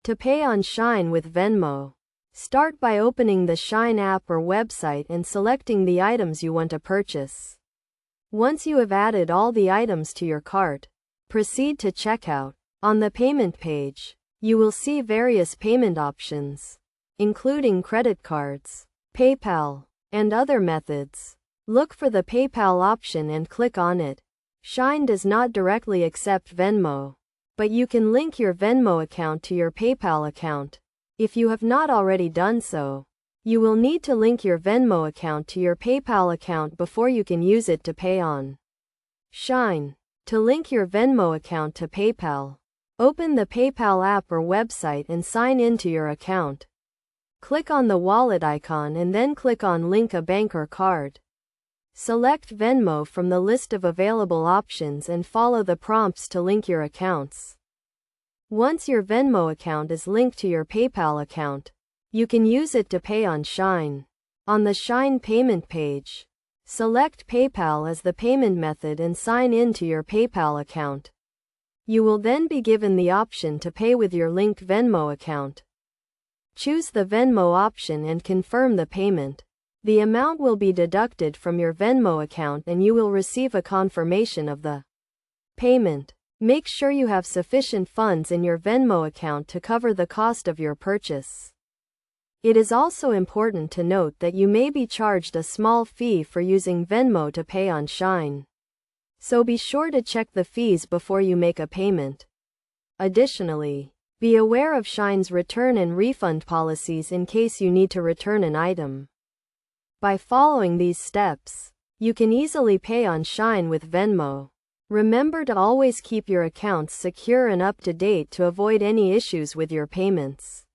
To pay on Shein with Venmo. Start by opening the Shein app or website and selecting the items you want to purchase. Once you have added all the items to your cart, proceed to checkout. On the payment page, you will see various payment options, including credit cards, PayPal, and other methods. Look for the PayPal option and click on it. Shein does not directly accept Venmo, but you can link your Venmo account to your PayPal account. If you have not already done so, you will need to link your Venmo account to your PayPal account before you can use it to pay on Shein. To link your Venmo account to PayPal, open the PayPal app or website and sign in to your account. Click on the wallet icon and then click on Link a bank or card. Select Venmo from the list of available options and follow the prompts to link your accounts. Once your Venmo account is linked to your PayPal account, you can use it to pay on Shein. On the Shein payment page, select PayPal as the payment method and sign in to your PayPal account. You will then be given the option to pay with your linked Venmo account. Choose the Venmo option and confirm the payment. The amount will be deducted from your Venmo account and you will receive a confirmation of the payment. Make sure you have sufficient funds in your Venmo account to cover the cost of your purchase. It is also important to note that you may be charged a small fee for using Venmo to pay on Shein. So be sure to check the fees before you make a payment. Additionally, be aware of Shein's return and refund policies in case you need to return an item. By following these steps, you can easily pay on Shein with Venmo. Remember to always keep your accounts secure and up to date to avoid any issues with your payments.